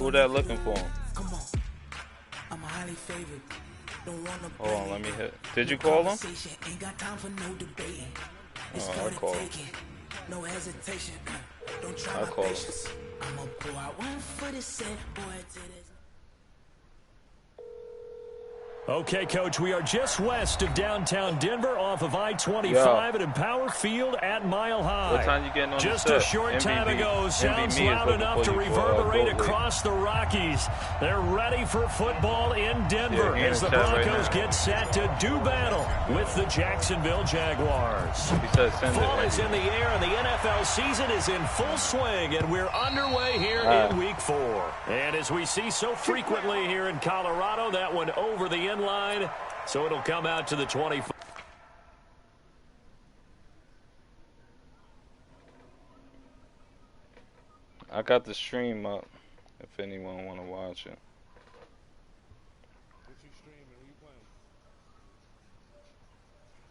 Who that looking for him? Come on. I'm highly favored. Don't want to hold on, let me hit. Did you call him? Ain't got time for no debating. Oh, I called him. No hesitation. Don't try I called him. I'ma pull out one for the set, boy, to this. Okay, Coach, we are just west of downtown Denver off of I-25 at Empower Field at Mile High. What time you getting on just the a set? short time MVB. ago, sounds MVB loud enough to reverberate across the Rockies. They're ready for football in Denver as the Broncos get set to do battle with the Jacksonville Jaguars. Fall is in the air, and the NFL season is in full swing, and we're underway here in Week 4. And as we see so frequently here in Colorado, that one over the line, so it'll come out to the 25. I got the stream up if anyone want to watch it. What you streaming? Who you playing?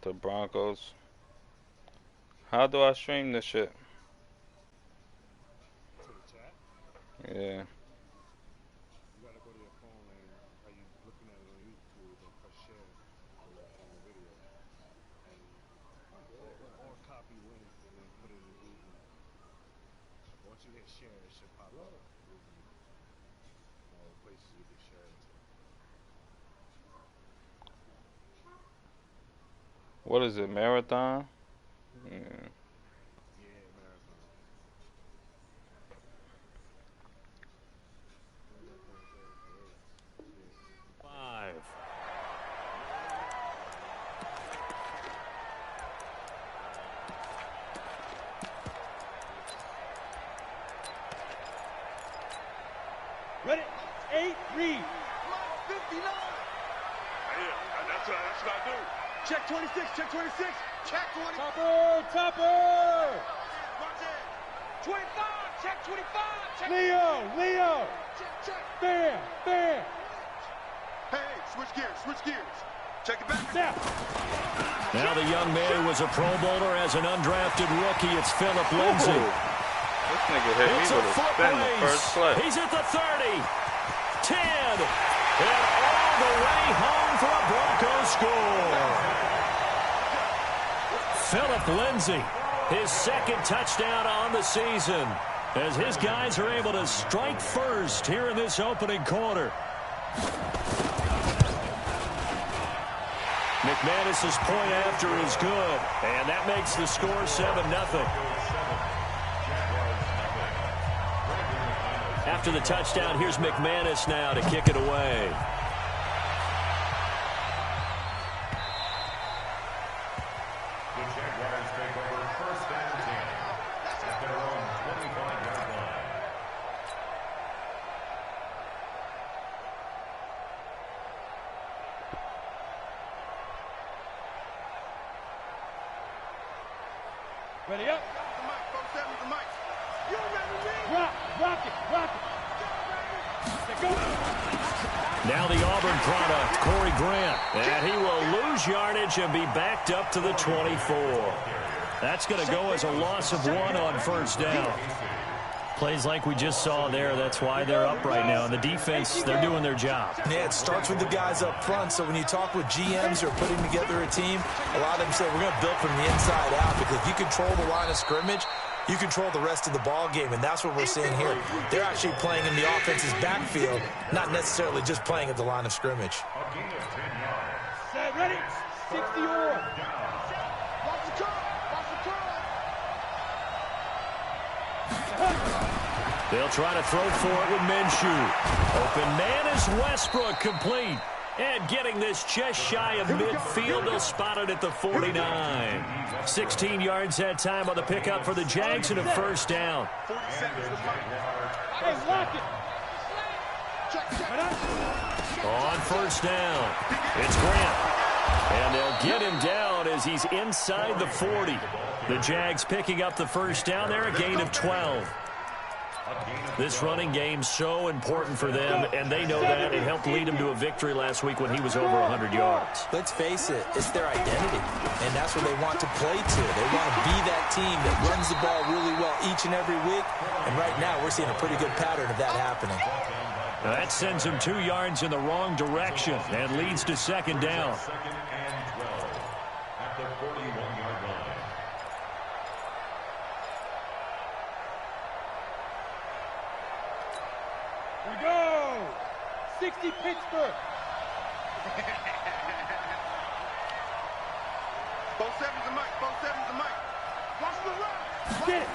The Broncos. How do I stream this shit? To the chat? Yeah. What is it, marathon? Yeah. Ready? 8, read. 59. Yeah, that's what I do. Check 26, check 26. Check 20. Topper, topper. March in. 25, check 25. Check. Leo. Check. Bam. Hey, switch gears. Check it back. Now the young man who was a Pro Bowler as an undrafted rookie, it's Philip Lindsay. This nigga hit me with a spin the first play. He's at the 30, 10, and all the way home for a Broncos score. Philip Lindsay, his second touchdown on the season, as his guys are able to strike first here in this opening quarter. McManus's point after is good, and that makes the score 7-0. After the touchdown, here's McManus now to kick it away. The Jaguars take over first and 10 at their own 25-yard line. Ready up. The mic, 47 the mic. You ready, Lee? Rock it. Go. Now the Auburn product, Corey Grant. And he will lose yardage and be backed up to the 24. That's going to go as a loss of 1 on first down. Plays like we just saw there. That's why they're up right now. And the defense, they're doing their job. Yeah, it starts with the guys up front. So when you talk with GMs who are putting together a team, a lot of them say we're going to build from the inside out, because if you control the line of scrimmage, you control the rest of the ball game, and that's what we're seeing here. They're actually playing in the offense's backfield, not necessarily just playing at the line of scrimmage. Set, ready. 60 or. Watch the curve. They'll try to throw for it with Minshew. Open man is Westbrook, complete. And getting this just shy of midfield, they'll spot it at the 49. 16 yards that time on the pickup for the Jags and a first down. 40 seconds. Hey, lock it. On first down, it's Grant. And they'll get him down as he's inside the 40. The Jags picking up the first down there, a gain of 12. This running game's so important for them, and they know that. It helped lead them to a victory last week when he was over 100 yards. Let's face it, it's their identity, and that's what they want to play to. They want to be that team that runs the ball really well each and every week, and right now we're seeing a pretty good pattern of that happening. That sends him 2 yards in the wrong direction and leads to second down. Second and 12 at the 41-yard line. Here we go. 60 Pittsburgh. Both sevens and Mike. Both sevens and Mike. Watch the run. Get it.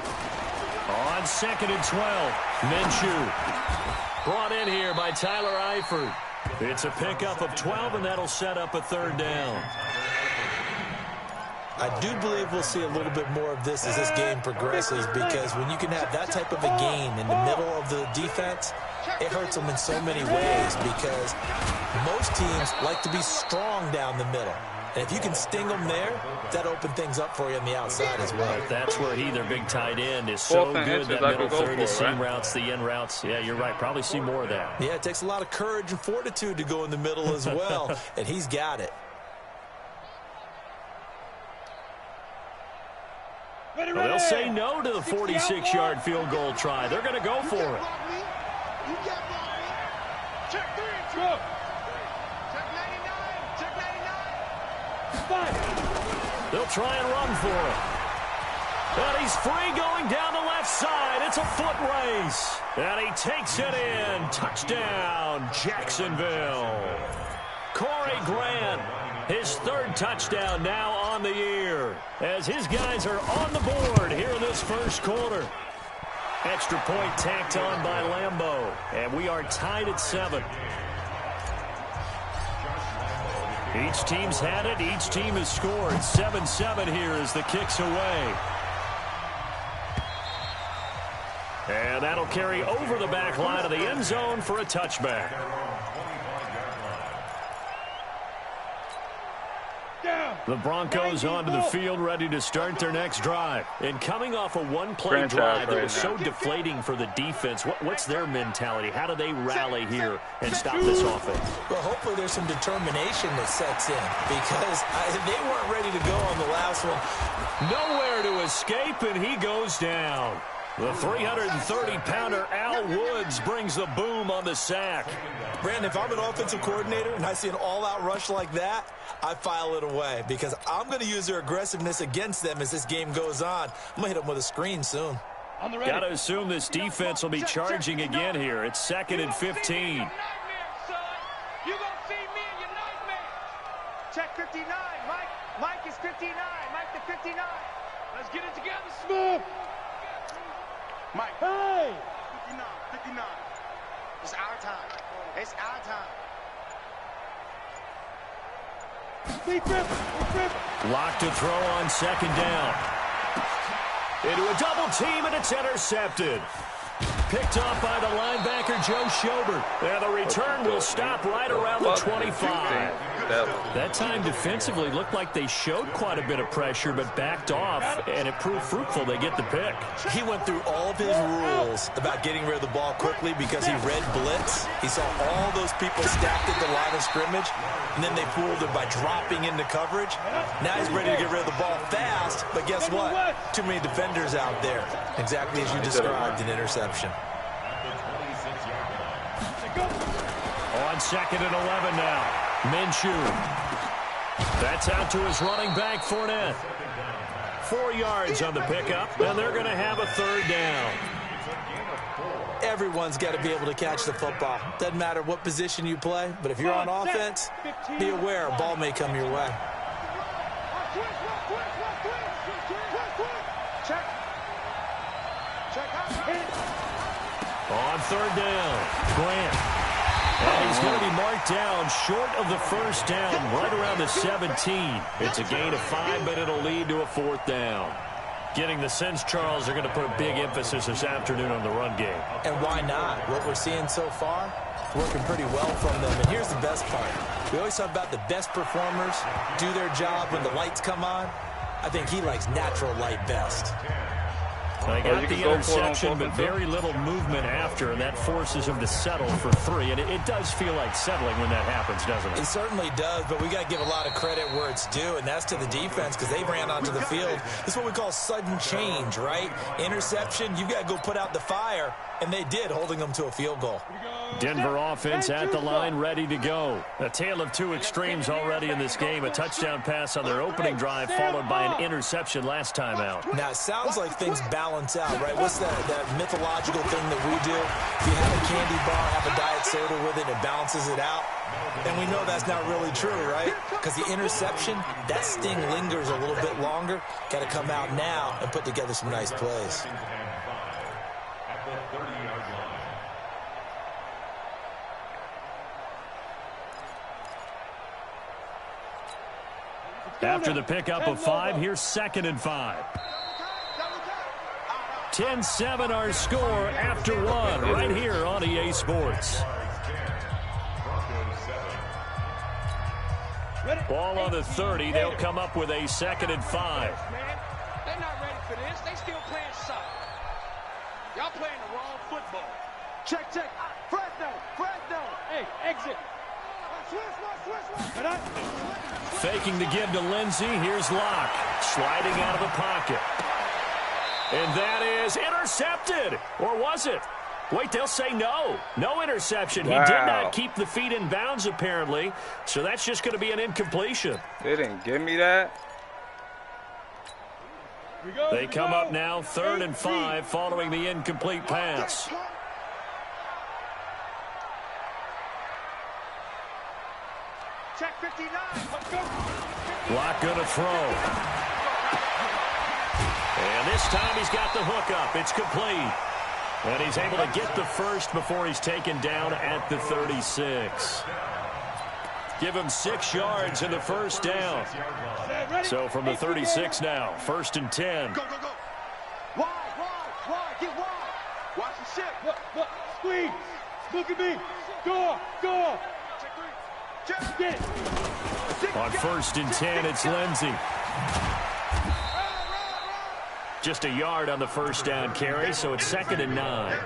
On 2nd and 12, Minshew. Brought in here by Tyler Eifert. It's a pickup of 12, and that'll set up a 3rd down. I do believe we'll see a little bit more of this as this game progresses, because when you can have that type of a game in the middle of the defense, it hurts them in so many ways, because most teams like to be strong down the middle. And if you can sting them there, that opens things up for you on the outside as well. But that's where he, their big tight end, is so good, that middle third, the seam routes, the in routes. Yeah, you're right. Probably see more of that. Yeah, it takes a lot of courage and fortitude to go in the middle as well, and he's got it. Well, they'll say no to the 46-yard field goal try. They're going to go for it. Check 3 and 2. Go. Check 99. Check 99. Five. They'll try and run for it. And he's free going down the left side. It's a foot race. And he takes it in. Touchdown, Jacksonville. Corey Grant, his 3rd touchdown now on the year, as his guys are on the board here in this first quarter. Extra point tacked on by Lambeau, and we are tied at 7. Each team's had it. Each team has scored. 7-7 here as the kick's away. And that'll carry over the back line of the end zone for a touchback. The Broncos onto the field, ready to start their next drive. And coming off a one-play drive that was so deflating for the defense, what's their mentality? How do they rally here and stop this offense? Well, hopefully there's some determination that sets in, because they weren't ready to go on the last one. Nowhere to escape, and he goes down. The 330-pounder Al Woods brings the boom on the sack. Brandon, if I'm an offensive coordinator and I see an all-out rush like that, I file it away, because I'm going to use their aggressiveness against them as this game goes on. I'm going to hit them with a screen soon. Got to assume this defense will be charging again here. It's 2nd and 15. You're going to see me in your nightmare. Check 59. Mike is 59. Mike the 59. Let's get it together, Smooth. Mike. Hey. 59. 59. It's our time. It's our time. Locked to throw on 2nd down. Into a double team, and it's intercepted. Picked off by the linebacker, Joe Schobert. And the return will stop right around the 25. That time defensively looked like they showed quite a bit of pressure, but backed off, and it proved fruitful. They get the pick. He went through all of his rules about getting rid of the ball quickly because he read blitz. He saw all those people stacked at the line of scrimmage, and then they fooled him by dropping into coverage. Now he's ready to get rid of the ball fast, but guess what? Too many defenders out there. Exactly as you described, an interception. On 2nd and 11 now. Minshew. That's out to his running back, Fournette. 4 yards on the pickup, and they're going to have a 3rd down. Everyone's got to be able to catch the football. Doesn't matter what position you play, but if you're on offense, be aware a ball may come your way. On 3rd down, Grant. And he's going to be marked down short of the 1st down, right around the 17. It's a gain of 5, but it'll lead to a 4th down. Getting the sense, Charles, they're going to put a big emphasis this afternoon on the run game. And why not? What we're seeing so far, working pretty well from them. And here's the best part. We always talk about the best performers do their job when the lights come on. I think he likes natural light best. They got the interception, but very little movement after, and that forces him to settle for 3. And it does feel like settling when that happens, doesn't it? It certainly does, but we got to give a lot of credit where it's due, and that's to the defense because they ran onto the field. This is what we call sudden change, right? Interception, you got to go put out the fire, and they did, holding them to a field goal. Denver offense at the line, ready to go. A tale of two extremes already in this game. A touchdown pass on their opening drive, followed by an interception last time out. Now, it sounds like things balance out, right? What's that mythological thing that we do? If you have a candy bar, have a diet soda with it, it balances it out. And we know that's not really true, right? Because the interception, that sting lingers a little bit longer. Got to come out now and put together some nice plays. After the pickup of 5, here's 2nd and 5. 10-7 our score after 1 right here on EA Sports. Ball on the 30. They'll come up with a 2nd and 5. They're not ready for this. They still playing soccer. Y'all playing the wrong football. Check. Fresno. Hey, exit. Switch. Faking the give to Lindsey. Here's Locke sliding out of the pocket. And that is intercepted. Or was it? Wait, they'll say no. No interception. Wow. He did not keep the feet in bounds, apparently. So that's just going to be an incompletion. They didn't give me that. They come up now 3rd and 5 following the incomplete pass. Check 59. Let's go. Locke going to throw. And this time he's got the hook up. It's complete. And he's able to get the first before he's taken down at the 36. Give him 6 yards in the first down. So from the 36 now, 1st and 10. Go. Wide. Get wide. Watch the ship. Look. Squeeze. Look at me. Go. Get it. On 1st and 10, it's Lindsey. Just a yard on the first down carry, so it's 2nd and 9.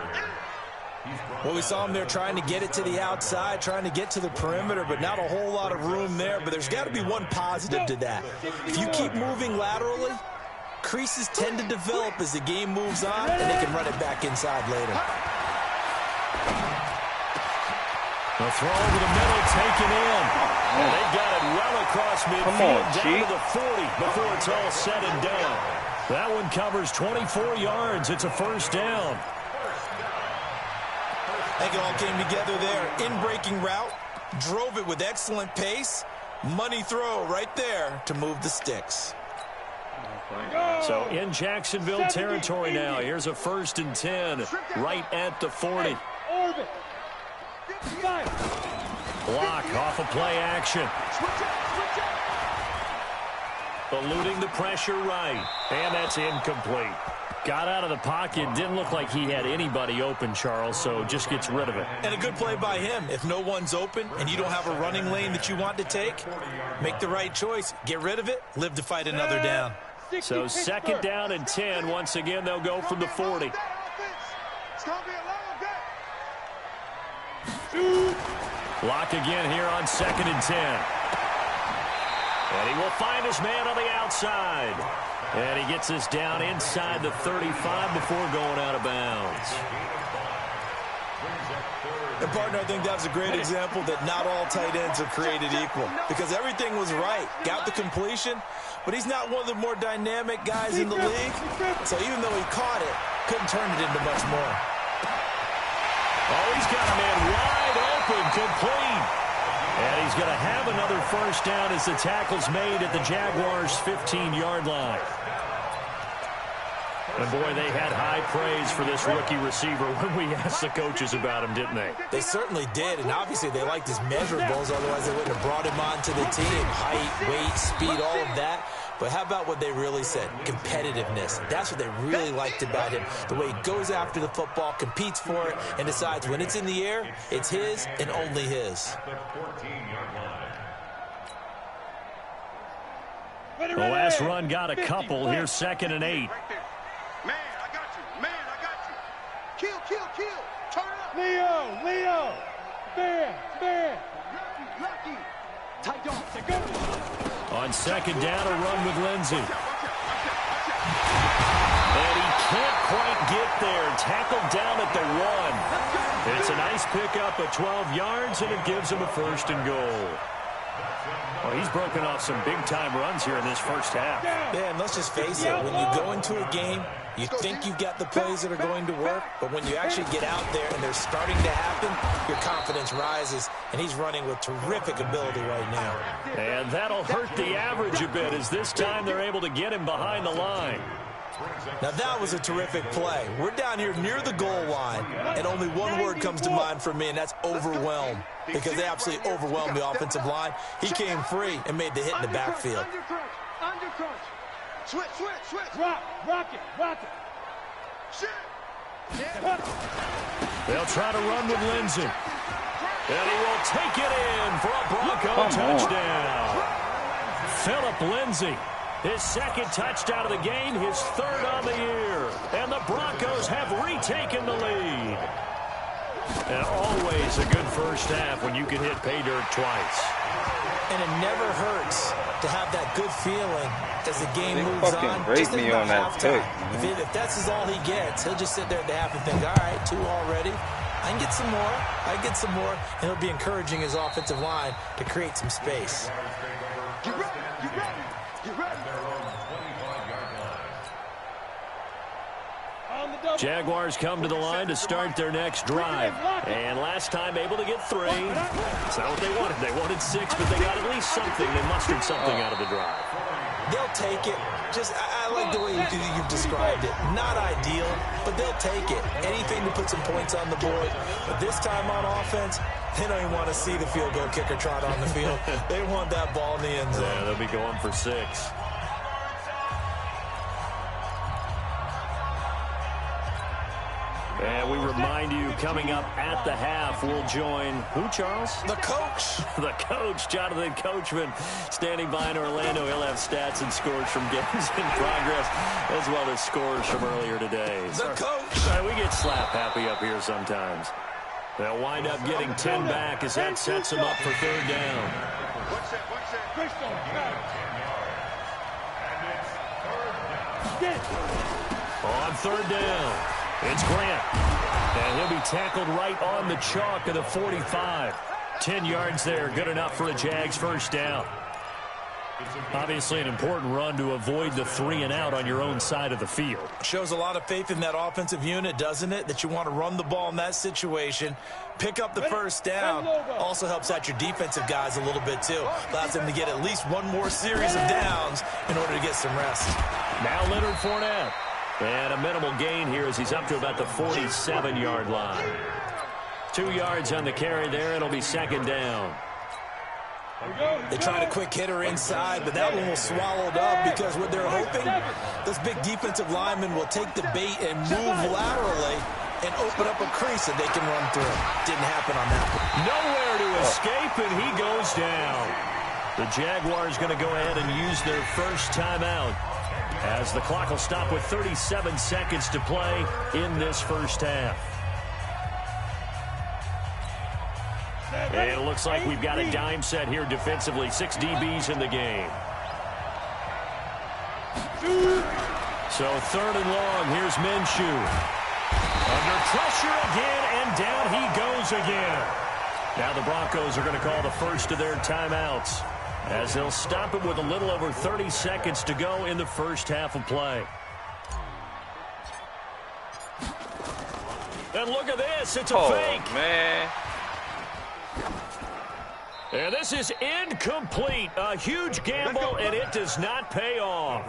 Well, we saw him there trying to get it to the outside, trying to get to the perimeter, but not a whole lot of room there. But there's got to be one positive to that. If you keep moving laterally, creases tend to develop as the game moves on, and they can run it back inside later. The throw over the middle, taken in. And they got it well across midfield, down to the 40 before it's all said and done. That one covers 24 yards. It's a first down. I think it all came together there. In-breaking route, drove it with excellent pace. Money throw right there to move the sticks. So in Jacksonville territory now. Here's a 1st and 10 right at the 40. Orbit. Block off a play action. Eluding the pressure right. And that's incomplete. Got out of the pocket. Didn't look like he had anybody open, Charles, so just gets rid of it. And a good play by him. If no one's open and you don't have a running lane that you want to take, make the right choice. Get rid of it. Live to fight another down. So 2nd down and 10. Once again, they'll go from the 40. It's going to be a long day. Block again here on 2nd and 10. And he will find his man on the outside. And he gets us down inside the 35 before going out of bounds. And, partner, I think that was a great example that not all tight ends are created equal. Because everything was right. Got the completion, but he's not one of the more dynamic guys in the league. So even though he caught it, couldn't turn it into much more. Oh, he's got a man wide open, complete. And he's going to have another first down as the tackle's made at the Jaguars' 15-yard line. And, boy, they had high praise for this rookie receiver when we asked the coaches about him, didn't they? They certainly did, and obviously they liked his measurables, otherwise they wouldn't have brought him onto the team. Height, weight, speed, all of that. But how about what they really said? Competitiveness. That's what they really liked about him. The way he goes after the football, competes for it, and decides when it's in the air, it's his and only his. The last run got a couple. Here's 2nd and 8. Man, I got Kill. Turn up. Leo. Fair. Lucky. Tight dog. On second down, a run with Lindsey. And he can't quite get there. Tackled down at the 1. It's a nice pickup of 12 yards, and it gives him a 1st and goal. Well, he's broken off some big-time runs here in this first half. Yeah, and let's just face it. When you go into a game, you think you've got the plays that are going to work, but when you actually get out there and they're starting to happen, your confidence rises, and he's running with terrific ability right now. And that'll hurt the average a bit, as this time they're able to get him behind the line. Now, that was a terrific play. We're down here near the goal line, and only one word comes to mind for me, and that's overwhelmed, because they absolutely overwhelmed the offensive line. He came free and made the hit in the backfield. Under crunch. Switch. Rock it. They'll try to run with Lindsey. And he will take it in for a Bronco touchdown. Phillip Lindsey, his 2nd touchdown of the game, his 3rd on the year. And the Broncos have retaken the lead. And always a good first half when you can hit pay dirt twice. And it never hurts to have that good feeling as the game moves on. Rate me on that pick, if that's all he gets, he'll just sit there at the half and think, all right, 2 already. I can get some more. And he'll be encouraging his offensive line to create some space. Get ready. Jaguars come to the line to start their next drive. And last time able to get 3. That's not what they wanted. They wanted 6, but they got at least something. They mustered something out of the drive. They'll take it. I like the way you've described it. Not ideal, but they'll take it. Anything to put some points on the board. But this time on offense, they don't even want to see the field goal kicker trot on the field. They want that ball in the end zone. Yeah, they'll be going for 6. And we remind you, coming up at the half, we'll join who, Charles? The coach. The coach, Jonathan Coachman, standing by in Orlando. He'll have stats and scores from games in progress, as well as scores from earlier today. The coach. We get slap happy up here sometimes. They'll wind up getting 10 back as that sets them up for 3rd down. On 3rd down. It's Grant, and he'll be tackled right on the chalk of the 45. 10 yards there, good enough for a Jags 1st down. Obviously an important run to avoid the 3 and out on your own side of the field. Shows a lot of faith in that offensive unit, doesn't it? That you want to run the ball in that situation. Pick up the 1st down. Also helps out your defensive guys a little bit, too. Allows them to get at least one more series of downs in order to get some rest. Now Leonard Fournette. And a minimal gain here as he's up to about the 47-yard line. 2 yards on the carry there. It'll be 2nd down. They tried a quick hitter inside, but that one was swallowed up because what they're hoping, those big defensive linemen will take the bait and move laterally and open up a crease that they can run through. Didn't happen on that one. Nowhere to escape, and he goes down. The Jaguars going to go ahead and use their 1st timeout, as the clock will stop with 37 seconds to play in this 1st half. And it looks like we've got a dime set here defensively. 6 DBs in the game. So 3rd and long. Here's Minshew. Under pressure again, and down he goes again. Now the Broncos are going to call the first of their timeouts, as they'll stop it with a little over 30 seconds to go in the 1st half of play. And look at this. It's a fake. Man. And this is incomplete. A huge gamble, and it does not pay off.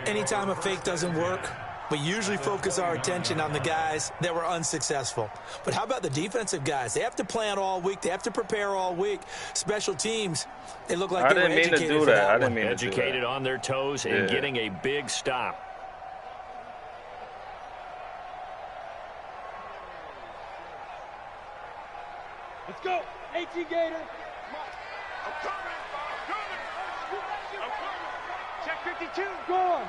Anytime a fake doesn't work, we usually focus our attention on the guys that were unsuccessful. But how about the defensive guys? They have to plan all week. They have to prepare all week. Special teams, they look like they were educated for that. I didn't mean to do that. Educated on their toes and getting a big stop. Let's go. 18 Gator. I'm coming. Check 52. Go on.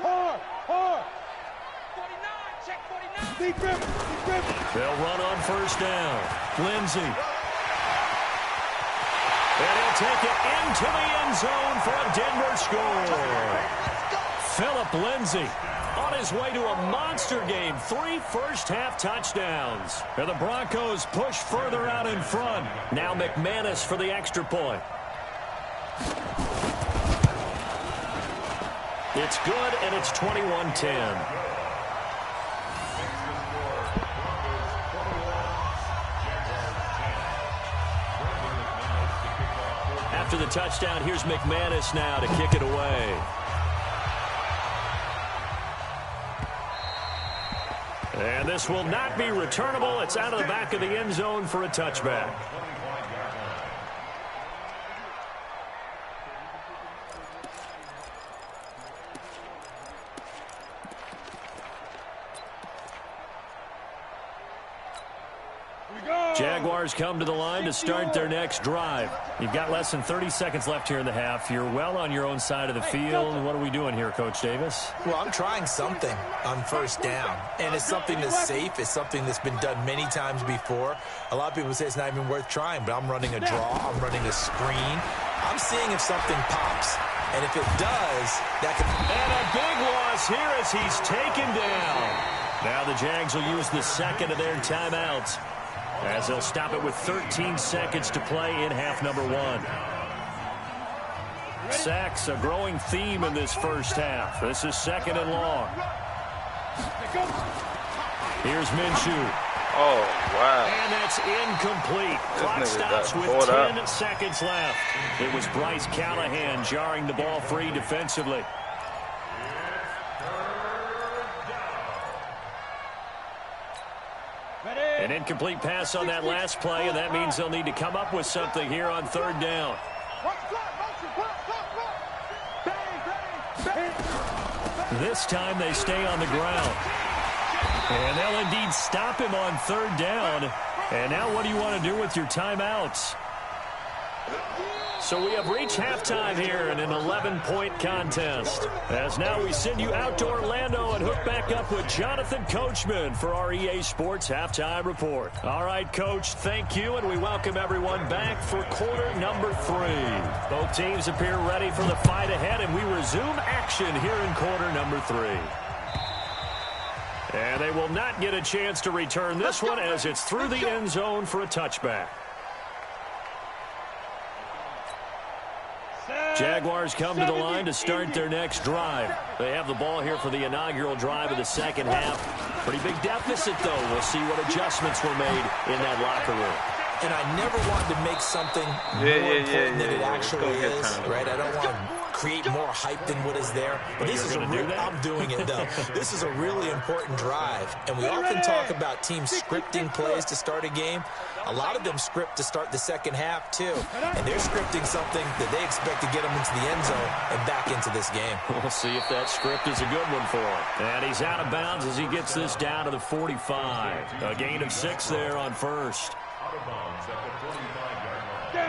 Hard. 49. Check 49. They'll run on first down. Lindsey. And he'll take it into the end zone for a Denver score. Phillip Lindsey on his way to a monster game. 3 first-half touchdowns. And the Broncos push further out in front. Now McManus for the extra point. It's good, and it's 21-10. After the touchdown, here's McManus now to kick it away. And this will not be returnable. It's out of the back of the end zone for a touchback. Jaguars come to the line to start their next drive. You've got less than 30 seconds left here in the half. You're well on your own side of the field. What are we doing here, Coach Davis? Well, I'm trying something on first down, and it's something that's safe. It's something that's been done many times before. A lot of people say it's not even worth trying, but I'm running a draw. I'm running a screen. I'm seeing if something pops, and if it does, that could... And a big loss here as he's taken down. Now the Jags will use the second of their timeouts, as they'll stop it with 13 seconds to play in half number 1. Sacks, a growing theme in this first half. This is second and long. Here's Minshew. Oh, wow. And that's incomplete. Clock stops with 10 seconds left. It was Bryce Callahan jarring the ball free defensively. An incomplete pass on that last play, and that means they'll need to come up with something here on third down. This time they stay on the ground. And they'll indeed stop him on third down. And now what do you want to do with your timeouts? So we have reached halftime here in an 11-point contest. As now we send you out to Orlando and hook back up with Jonathan Coachman for our EA Sports Halftime Report. All right, Coach, thank you, and we welcome everyone back for quarter number 3. Both teams appear ready for the fight ahead, and we resume action here in quarter number 3. And they will not get a chance to return this one as it's through the end zone for a touchback. Jaguars come to the line to start their next drive. They have the ball here for the inaugural drive of the second half. Pretty big deficit, though. We'll see what adjustments were made in that locker room. And I never wanted to make something more important than it actually is, right? I don't want to create more hype than what is there. But this is I'm doing it, though. This is a really important drive. And we often talk about teams scripting plays to start a game. A lot of them script to start the second half, too. And they're scripting something that they expect to get them into the end zone and back into this game. We'll see if that script is a good one for him. And he's out of bounds as he gets this down to the 45. A gain of 6 there on first.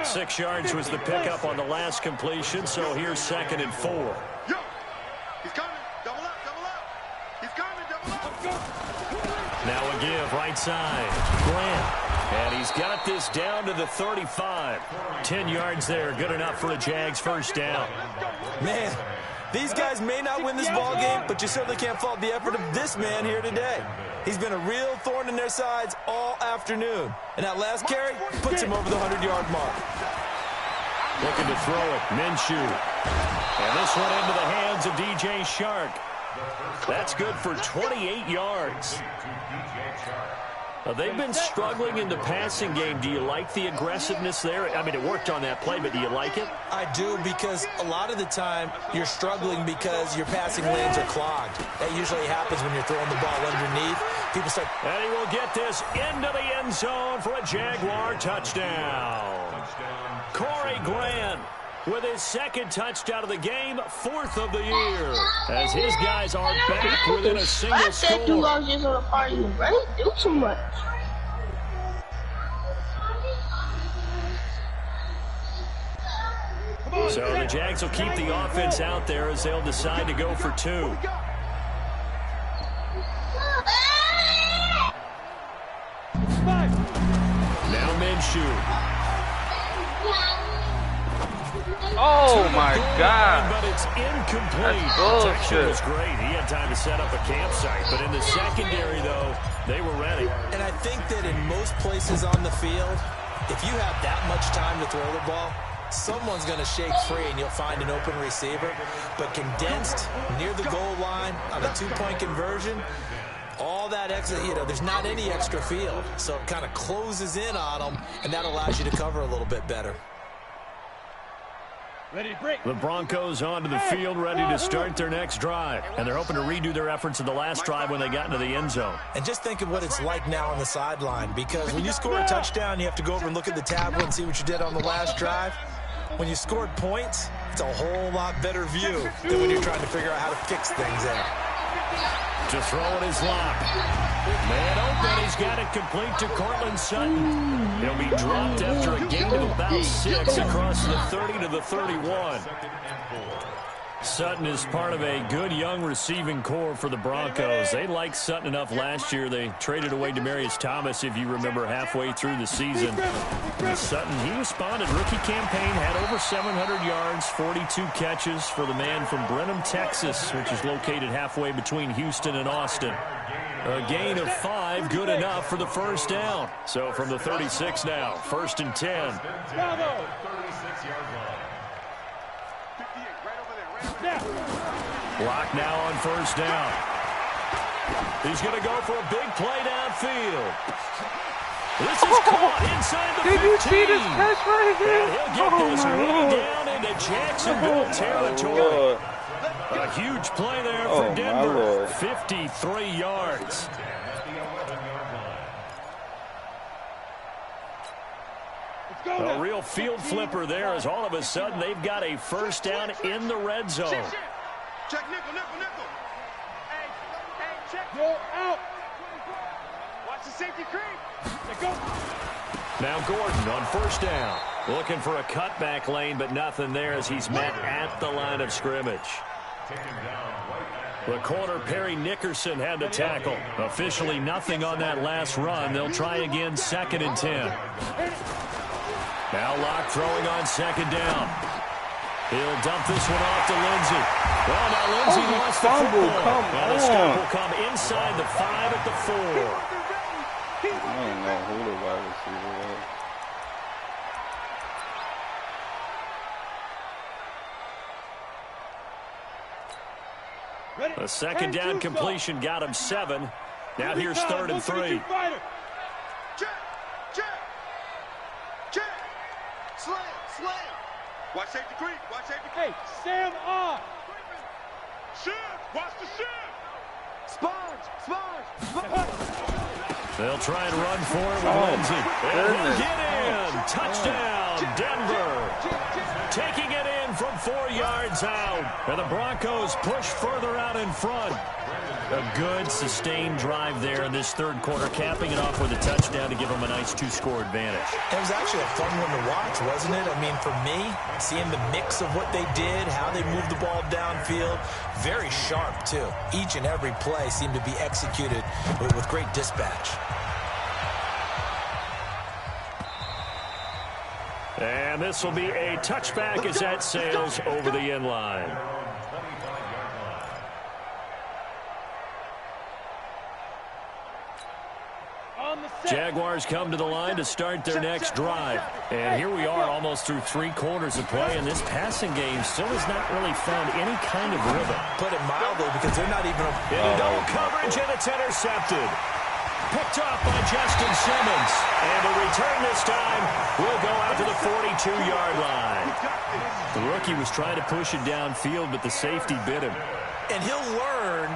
6 yards was the pickup on the last completion, so here's second and 4. He's coming. Double up. He's coming. Double up. Now a give, right side. Grant. And he's got this down to the 35. 10 yards there, good enough for a Jags first down. Man, these guys may not win this ball game, but you certainly can't fault the effort of this man here today. He's been a real thorn in their sides all afternoon. And that last carry puts him over the 100-yard mark. Looking to throw it, Minshew. And this one into the hands of DJ Shark. That's good for 28 yards. They've been struggling in the passing game. Do you like the aggressiveness there? I mean, it worked on that play, but do you like it? I do, because a lot of the time you're struggling because your passing lanes are clogged. That usually happens when you're throwing the ball underneath. People start... And he will get this into the end zone for a Jaguar touchdown. Corey Grant with his second touchdown of the game, 4th of the year, as his guys are back within a single score. I said you guys just on a party, right? Do too much. So the Jags will keep the offense out there as they'll decide to go for 2. shoot. Oh my God! But it's incomplete. Protection was great. He had time to set up a campsite, but in the secondary, though, they were ready. And I think that in most places on the field, if you have that much time to throw the ball, someone's going to shake free and you'll find an open receiver. But condensed near the goal line on a two-point conversion, all that extra, there's not any extra field. So it kind of closes in on them, and that allows you to cover a little bit better. The Broncos onto the field, ready to start their next drive. And they're hoping to redo their efforts in the last drive when they got into the end zone. And just think of what it's like now on the sideline, because when you score a touchdown, you have to go over and look at the tablet and see what you did on the last drive. When you scored points, it's a whole lot better view than when you're trying to figure out how to fix things there. Just throwing his lock. Man open, he's got it complete to Cortland Sutton. He'll be dropped after a gain of about 6 across the 30 to the 31. Sutton is part of a good young receiving core for the Broncos. They liked Sutton enough last year. They traded away Demaryius Thomas, if you remember, halfway through the season. And Sutton, he responded. Rookie campaign, had over 700 yards, 42 catches for the man from Brenham, Texas, which is located halfway between Houston and Austin. A gain of 5, good enough for the first down. So from the 36 now, 1st and 10. Block now on 1st down. He's going to go for a big play downfield. This is caught inside the 15. Did you see this catch right here? And he'll get this way down into Jacksonville territory. A huge play there for Denver. 53 yards. A real field flipper there, as all of a sudden they've got a first down in the red zone. Check nickel, nickel, nickel. Hey, check. Go out. Watch the safety creep. Go. Now Gordon on 1st down. Looking for a cutback lane, but nothing there as he's met at the line of scrimmage. The corner, Perry Nickerson, had the tackle. Officially nothing on that last run. They'll try again, 2nd and 10. Now Locke throwing on 2nd down. He'll dump this one off to Lindsey. Well, now Lindsey lost the football. And the stop will come inside the 5 at the 4. I don't know who the wide receiver was. A 2nd down completion got him 7. Now here's 3rd and 3. Check. Slam. Watch safety creep. Watch safety creep. Hey, Sam off. Shoot. Watch the shoot. Sponge. They'll try and run for it with Lindsey. And he'll get in. Touchdown, Denver. Taking it in from 4 yards out. And the Broncos push further out in front. A good, sustained drive there in this 3rd quarter, capping it off with a touchdown to give them a nice 2-score advantage. It was actually a fun one to watch, wasn't it? I mean, for me, seeing the mix of what they did, how they moved the ball downfield, very sharp, too. Each and every play seemed to be executed with great dispatch. And this will be a touchback as that sails over the end line. Jaguars come to the line to start their next drive. And here we are almost through 3 quarters of play, and this passing game still has not really found any kind of rhythm. Put it mildly, because they're not even... Double coverage, and it's intercepted. Picked off by Justin Simmons. And the return this time will go out to the 42-yard line. The rookie was trying to push it downfield, but the safety bit him. And he'll learn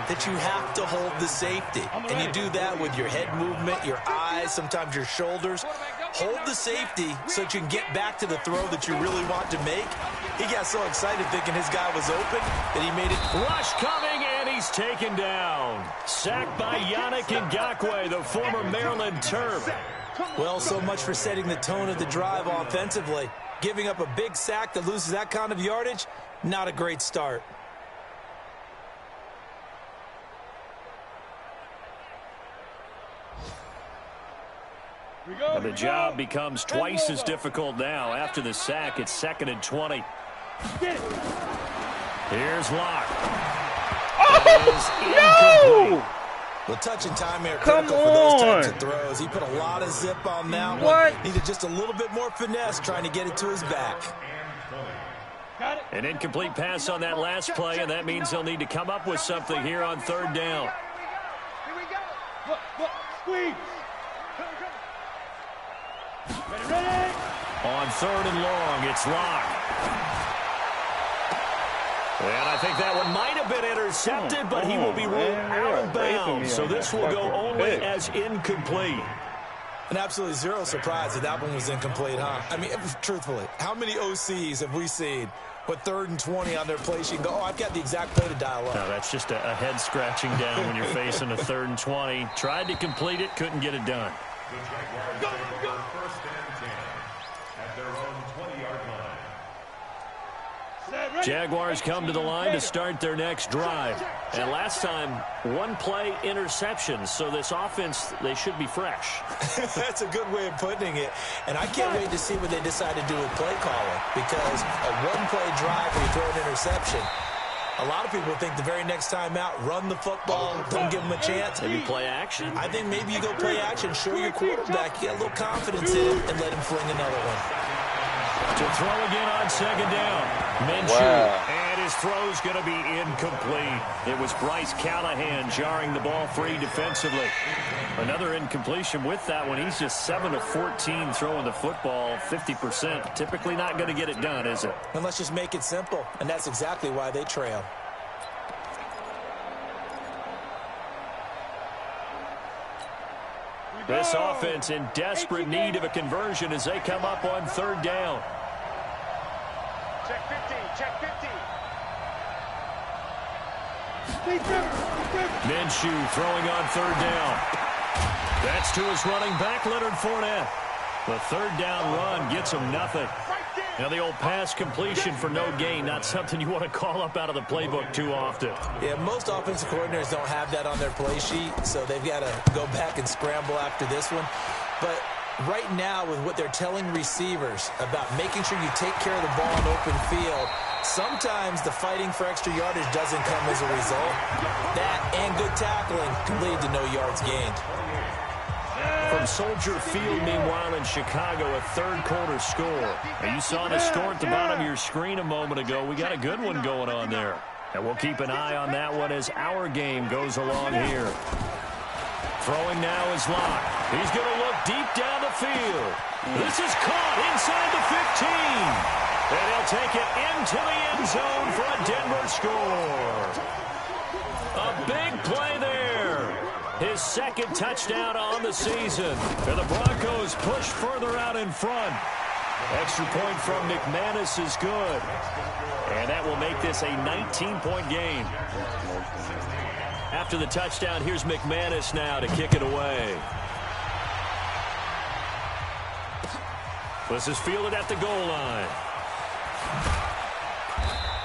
that you have to hold the safety. And you do that with your head movement, your eyes, sometimes your shoulders. Hold the safety so that you can get back to the throw that you really want to make. He got so excited thinking his guy was open that he made it. Rush coming, and he's taken down. Sacked by Yannick Ngakoue, the former Maryland Terp. Well, so much for setting the tone of the drive offensively. Giving up a big sack that loses that kind of yardage, not a great start. And the job becomes twice as difficult now. After the sack, it's 2nd and 20. Here's Locke. No! The touch and time are critical for those types of throws. He put a lot of zip on that one. Needed just a little bit more finesse trying to get it to his back. An incomplete pass on that last play, and that means they'll need to come up with something here on 3rd down. Here we go. Look, squeeze. Ready. On 3rd and long, it's Locke. And I think that one might have been intercepted, but he will be ruled out of bounds. So this will go only as incomplete. And absolutely zero surprise that that one was incomplete, huh? I mean, truthfully, how many OCs have we seen with 3rd and 20 on their play sheet and go, oh, I've got the exact play to dial up? No, that's just a head scratching down when you're facing a 3rd and 20. Tried to complete it, couldn't get it done. The Jaguars take over 1st and 10 at their own 20-yard line. Jaguars come to the line to start their next drive. And last time, 1-play interception. So this offense, they should be fresh. That's a good way of putting it. And I can't wait to see what they decide to do with play calling. Because a 1-play drive where you throw an interception, a lot of people think the very next time out, run the football, don't give them a chance. Maybe play action. I think maybe you go play action, show your quarterback, you get a little confidence in it, and let him fling another one. To throw again on 2nd down. Minshew. Wow. And his throw's going to be incomplete. It was Bryce Callahan jarring the ball free defensively. Another incompletion with that one. He's just 7 of 14 throwing the football, 50%. Typically not going to get it done, is it? And let's just make it simple. And that's exactly why they trail. This offense in desperate need of a conversion as they come up on 3rd down. Check 15, check 15. Minshew throwing on 3rd down. That's to his running back, Leonard Fournette. The 3rd down run gets him nothing. Now the old pass completion for no gain, not something you want to call up out of the playbook too often. Yeah, most offensive coordinators don't have that on their play sheet, so they've got to go back and scramble after this one. But right now, with what they're telling receivers about making sure you take care of the ball in open field, sometimes the fighting for extra yardage doesn't come as a result. That and good tackling can lead to no yards gained. From Soldier Field, meanwhile, in Chicago, a 3rd quarter score. Now, you saw the score at the bottom of your screen a moment ago. We got a good one going on there. And we'll keep an eye on that one as our game goes along here. Throwing now is Locke. He's going to look deep down the field. This is caught inside the 15. And he'll take it into the end zone for a Denver score. A big play there. His 2nd touchdown on the season. And the Broncos push further out in front. Extra point from McManus is good. And that will make this a 19-point game. After the touchdown, here's McManus now to kick it away. This is fielded at the goal line.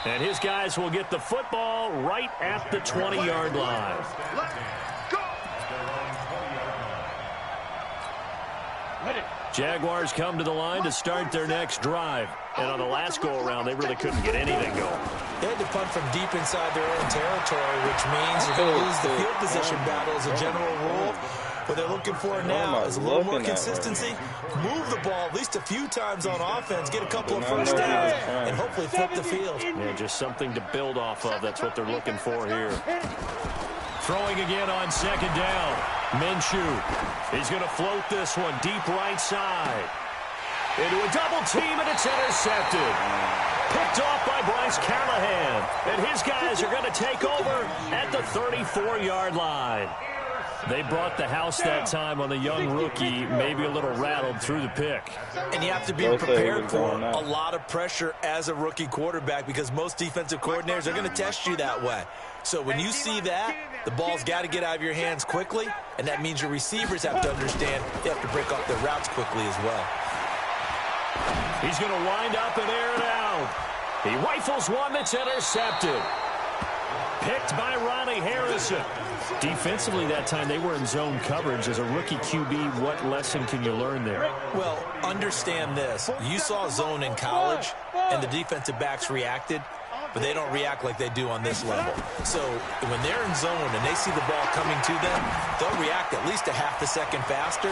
And his guys will get the football right at the 20-yard line. Jaguars come to the line to start their next drive. And on the last go-around, they really couldn't get anything going. They had to punt from deep inside their own territory, which means you're going to lose the field position battle as a general rule. What they're looking for now is a little more consistency. Move the ball at least a few times on offense, get a couple of first downs, and hopefully flip the field. Yeah, just something to build off of. That's what they're looking for here. Throwing again on 2nd down. Minshew. He's going to float this one deep right side. Into a double team, and it's intercepted. Picked off by Bryce Callahan. And his guys are going to take over at the 34-yard line. They brought the house that time on the young rookie, maybe a little rattled through the pick. And you have to be prepared for a lot of pressure as a rookie quarterback because most defensive coordinators are going to test you that way. So when you see that, the ball's got to get out of your hands quickly, and that means your receivers have to understand they have to break off their routes quickly as well. He's going to wind up and air it out. He rifles one that's intercepted. Picked by Ronnie Harrison. Defensively that time, they were in zone coverage. As a rookie QB, what lesson can you learn there? Well, understand this. You saw zone in college, and the defensive backs reacted, but they don't react like they do on this level. So when they're in zone and they see the ball coming to them, they'll react at least a half a second faster.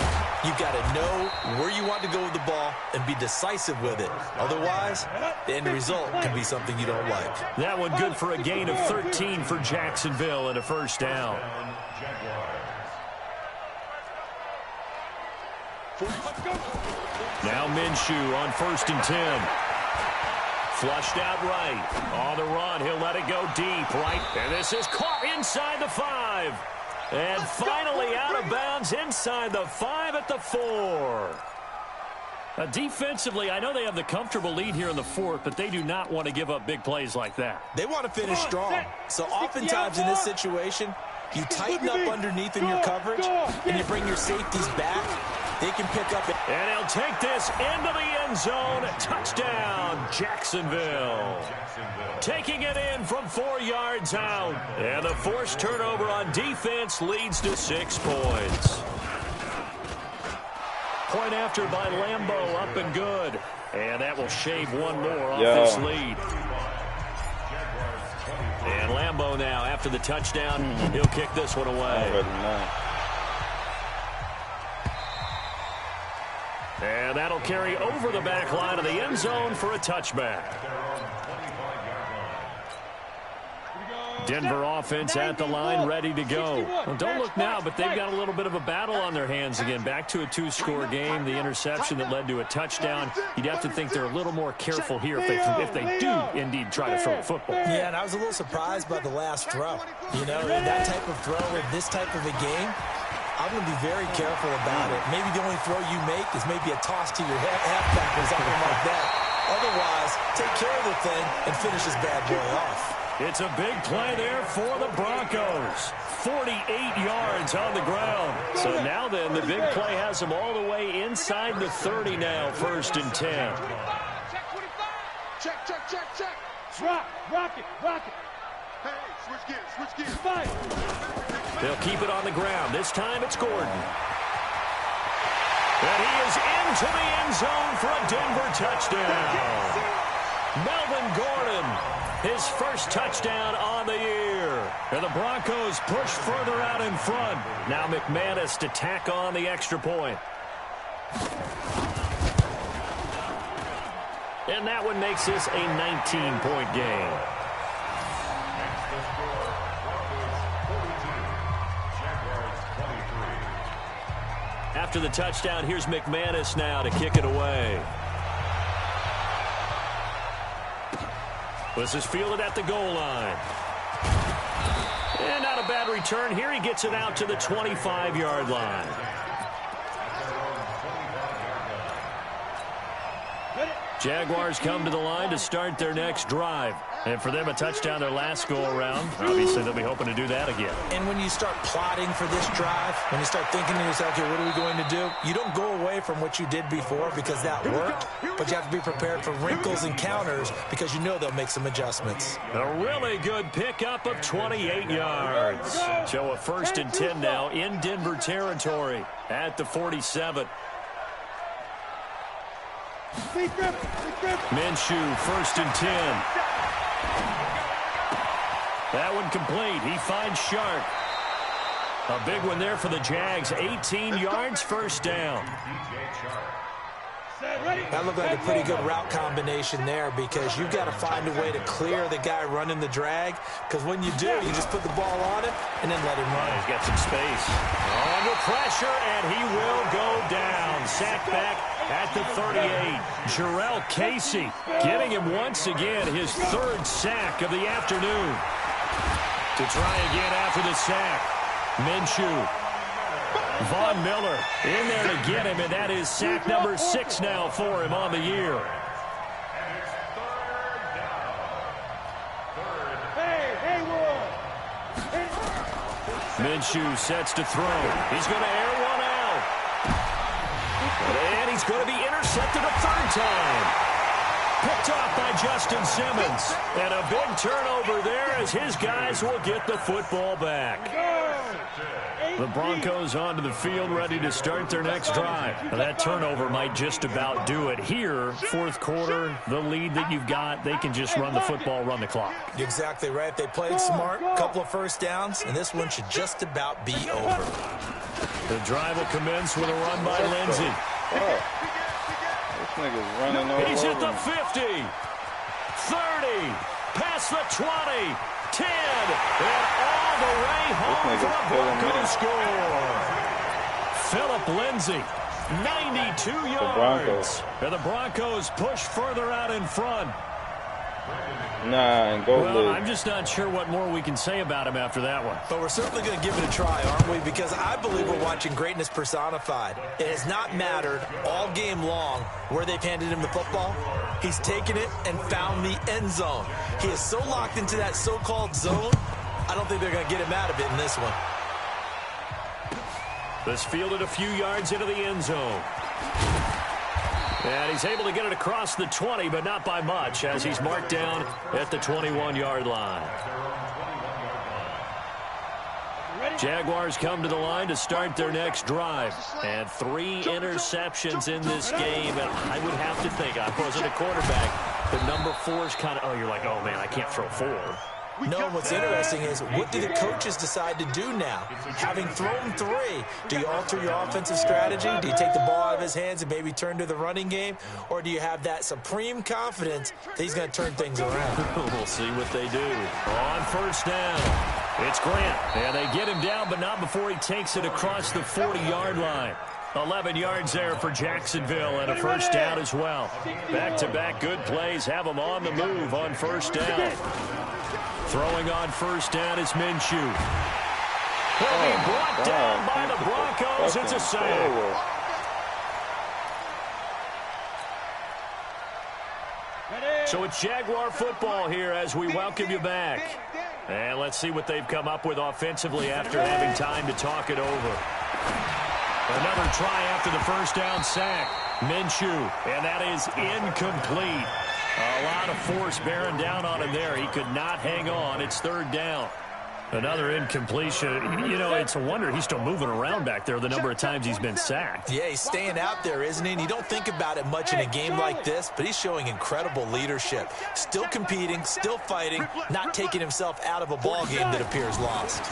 You've got to know where you want to go with the ball and be decisive with it. Otherwise, the end result can be something you don't like. That one good for a gain of 13 for Jacksonville and a first down. Now Minshew on 1st and 10. Flushed out right. On the run, he'll let it go deep right. And this is caught inside the 5. And finally out of bounds inside the 5 at the 4. Defensively, I know they have the comfortable lead here in the 4th, but they do not want to give up big plays like that. They want to finish strong. So oftentimes in this situation, you tighten up underneath in your coverage, and you bring your safeties back. They can pick up it. And he'll take this into the end zone. Touchdown, Jacksonville. Taking it in from 4 yards out. And the forced turnover on defense leads to 6 points. Point after by Lambeau, up and good. And that will shave one more off this lead. And Lambeau now, after the touchdown, he'll kick this one away. And that'll carry over the back line of the end zone for a touchback. Denver offense at the line, ready to go. Well, don't look now, but they've got a little bit of a battle on their hands again. Back to a 2-score game, the interception that led to a touchdown. You'd have to think they're a little more careful here if they do indeed try to throw the football. Yeah, and I was a little surprised by the last throw. You know, in that type of throw in this type of a game, I'm going to be very careful about it. Maybe the only throw you make is maybe a toss to your halfback or something like that. Otherwise, take care of the thing and finish this bad boy off. It's a big play there for the Broncos. 48 yards on the ground. So now then, the big play has them all the way inside the 30 now, 1st and 10. Check, check, check, check. Rock it. Hey, switch gears. Fight. They'll keep it on the ground. This time it's Gordon. And he is into the end zone for a Denver touchdown. Melvin Gordon, his first touchdown on the year. And the Broncos push further out in front. Now McManus to tack on the extra point. And that one makes this a 19-point game. After the touchdown, here's McManus now to kick it away. This is fielded at the goal line. And not a bad return. Here he gets it out to the 25-yard line. Jaguars come to the line to start their next drive. And for them, a touchdown their last go-around. Obviously, they'll be hoping to do that again. And when you start plotting for this drive, when you start thinking to yourself, okay, what are we going to do? You don't go away from what you did before because that worked, but you have to be prepared for wrinkles and counters because you know they'll make some adjustments. A really good pickup of 28 yards. So a 1st and 10 now in Denver territory at the 47. Minshew, 1st and 10. That one complete. He finds Shark. A big one there for the Jags. 18 yards, 1st down. That looked like a pretty good route combination there because you've got to find a way to clear the guy running the drag because when you do, you just put the ball on him and then let him run. He's got some space. Under pressure, and he will go down. Sacked back at the 38. Jarrell Casey getting him once again his 3rd sack of the afternoon. To try again after the sack. Minshew. Von Miller in there to get him, and that is sack number 6 now for him on the year. Minshew sets to throw. He's going to air one out. And he's going to be intercepted a 3rd time. Picked off by Justin Simmons. And a big turnover there as his guys will get the football back. The Broncos onto the field, ready to start their next drive. Now, that turnover might just about do it. Here, fourth quarter, the lead that you've got, they can just run the football, run the clock. You're exactly right. They played smart, couple of first downs, and this one should just about be over. The drive will commence with a run by Lindsey. This nigga's running over. He's at the 50, 30, past the 20, 10, and all the way home for a Broncos score. Phillip Lindsey, 92 yards. And the Broncos push further out in front. Nah, and go Well, I'm just not sure what more we can say about him after that one. But we're certainly going to give it a try, aren't we? Because I believe we're watching greatness personified. It has not mattered all game long where they've handed him the football. He's taken it and found the end zone. He is so locked into that so-called zone, I don't think they're going to get him out of it in this one. This fielded a few yards into the end zone. And he's able to get it across the 20, but not by much, as he's marked down at the 21-yard line. Jaguars come to the line to start their next drive. And 3 interceptions in this game. And I would have to think, I wasn't a quarterback, but number 4 is kind of, oh, you're like, oh, man, I can't throw 4. No, what's interesting is, what do the coaches decide to do now? Having thrown 3, do you alter your offensive strategy? Do you take the ball out of his hands and maybe turn to the running game? Or do you have that supreme confidence that he's going to turn things around? We'll see what they do. On first down, it's Grant. And they get him down, but not before he takes it across the 40-yard line. 11 yards there for Jacksonville, and a first down as well. Back-to-back good plays have them on the move on first down. Throwing on first down is Minshew. He'll be brought down by the Broncos. It's a sack. So it's Jaguar football here as we welcome you back. And let's see what they've come up with offensively after having time to talk it over. Another try after the first down sack. Minshew, and that is incomplete. A lot of force bearing down on him there. He could not hang on. It's third down. Another incompletion. You know, it's a wonder he's still moving around back there the number of times he's been sacked. Yeah, he's staying out there, isn't he? And you don't think about it much in a game like this, but he's showing incredible leadership. Still competing, still fighting, not taking himself out of a ball game that appears lost.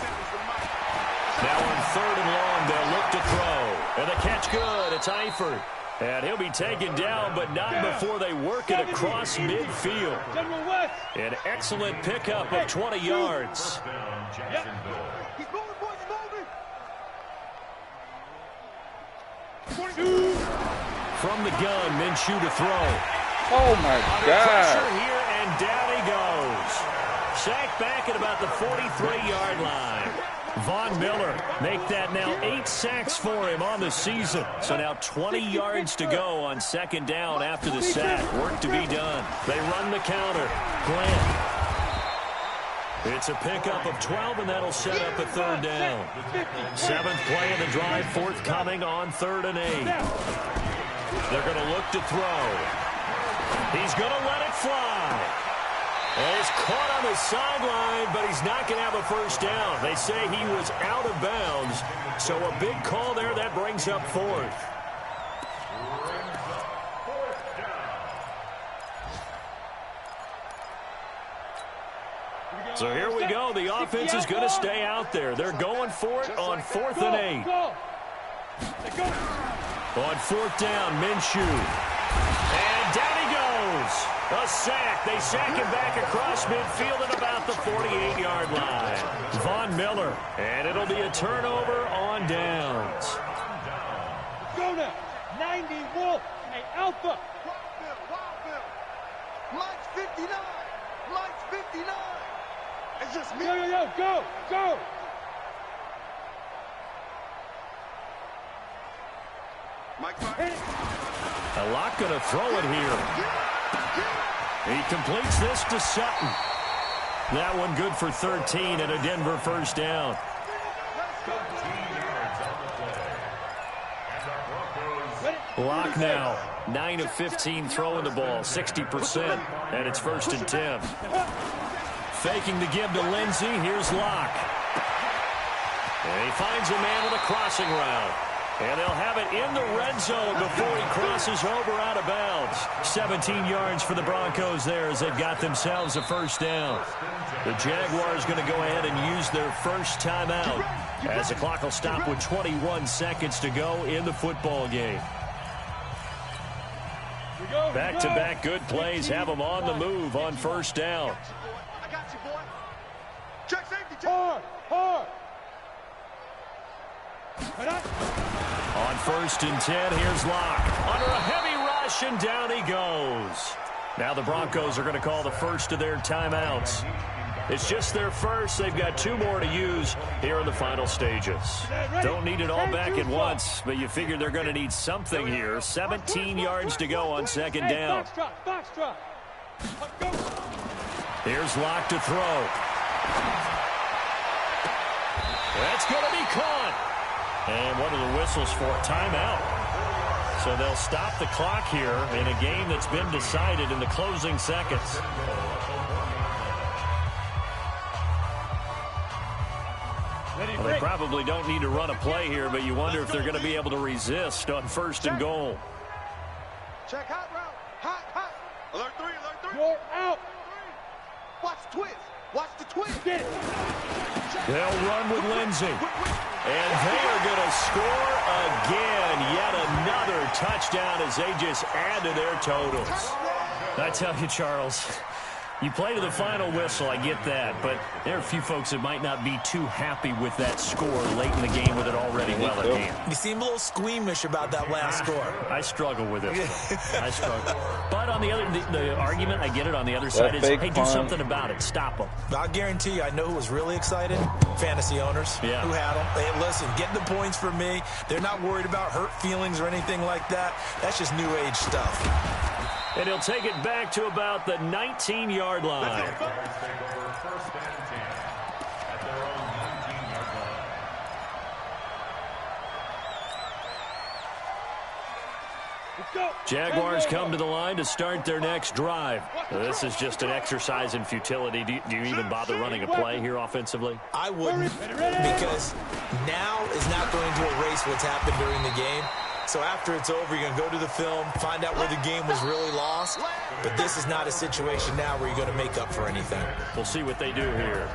Now on third and long, they'll look to throw. And the catch good. It's Eifert. And he'll be taken down, but not before they work it across midfield. An excellent pickup of 20 yards. From the gun, Minshew to throw. Oh, my God. Pressure here, and down he goes. Sacked back at about the 43-yard line. Von Miller make that now 8 sacks for him on the season. So now 20 yards to go on second down after the sack. Work to be done. They run the counter. Grant. It's a pickup of 12, and that'll set up a third down. 7th play of the drive, forthcoming on 3rd and 8. They're going to look to throw. He's going to let it fly. And it's caught on the sideline, but he's not going to have a first down. They say he was out of bounds. So a big call there that brings up 4th. So here we go. The offense is going to stay out there. They're going for it on 4th and 8. On 4th down, Minshew. And down he goes. A sack. They sack him back across midfield at about the 48-yard line. Von Miller. And it'll be a turnover on downs. Go now. 90 Wolf. Hey, Alpha. Mike's 59. Mike's 59. It's just me. Yo, go, go. Mike, A lot going to throw it here. He completes this to Sutton. That one good for 13 and a Denver first down. Lock now. 9 of 15 throwing the ball, 60%, and it's 1st and 10. Faking the give to Lindsey. Here's Locke. And he finds a man on the crossing route. And they'll have it in the red zone before he crosses over out of bounds. 17 yards for the Broncos there as they've got themselves a first down. The Jaguars going to go ahead and use their first timeout as the clock will stop with 21 seconds to go in the football game. Back-to-back good plays have them on the move on first down. I got you, boy. Check safety. Hard. On 1st and 10, here's Locke. Under a heavy rush, and down he goes. Now the Broncos are going to call the first of their timeouts. It's just their first. They've got 2 more to use here in the final stages. Don't need it all back at once, but you figure they're going to need something here. 17 yards to go on 2nd down. Box drop. Here's Locke to throw. That's going to be caught. And what are the whistles for? Timeout. So they'll stop the clock here in a game that's been decided in the closing seconds. Well, they probably don't need to run a play here, but you wonder if they're going to be able to resist on 1st and goal. Check hot route. Hot. Alert 3. You're out. Watch the twist. Watch the twist. Get it. They'll run with Lindsey. And they are going to score again. Yet another touchdown as they just add to their totals. I tell you, Charles, you play to the final whistle, I get that, but there are a few folks that might not be too happy with that score late in the game with it already well at hand. You seem a little squeamish about that last score. I struggle with it. I struggle. But on the other, the argument, I get it, on the other side is, hey, do something about it. Stop them. I'll guarantee you, I know who was really excited. Fantasy owners who had them. Hey, listen, get the points for me. They're not worried about hurt feelings or anything like that. That's just new age stuff. And he'll take it back to about the 19-yard line. Jaguars come to the line to start their next drive. This is just an exercise in futility. Do you even bother running a play here offensively? I wouldn't, because now is not going to erase what's happened during the game. So after it's over, you're going to go to the film, find out where the game was really lost. But this is not a situation now where you're going to make up for anything. We'll see what they do here.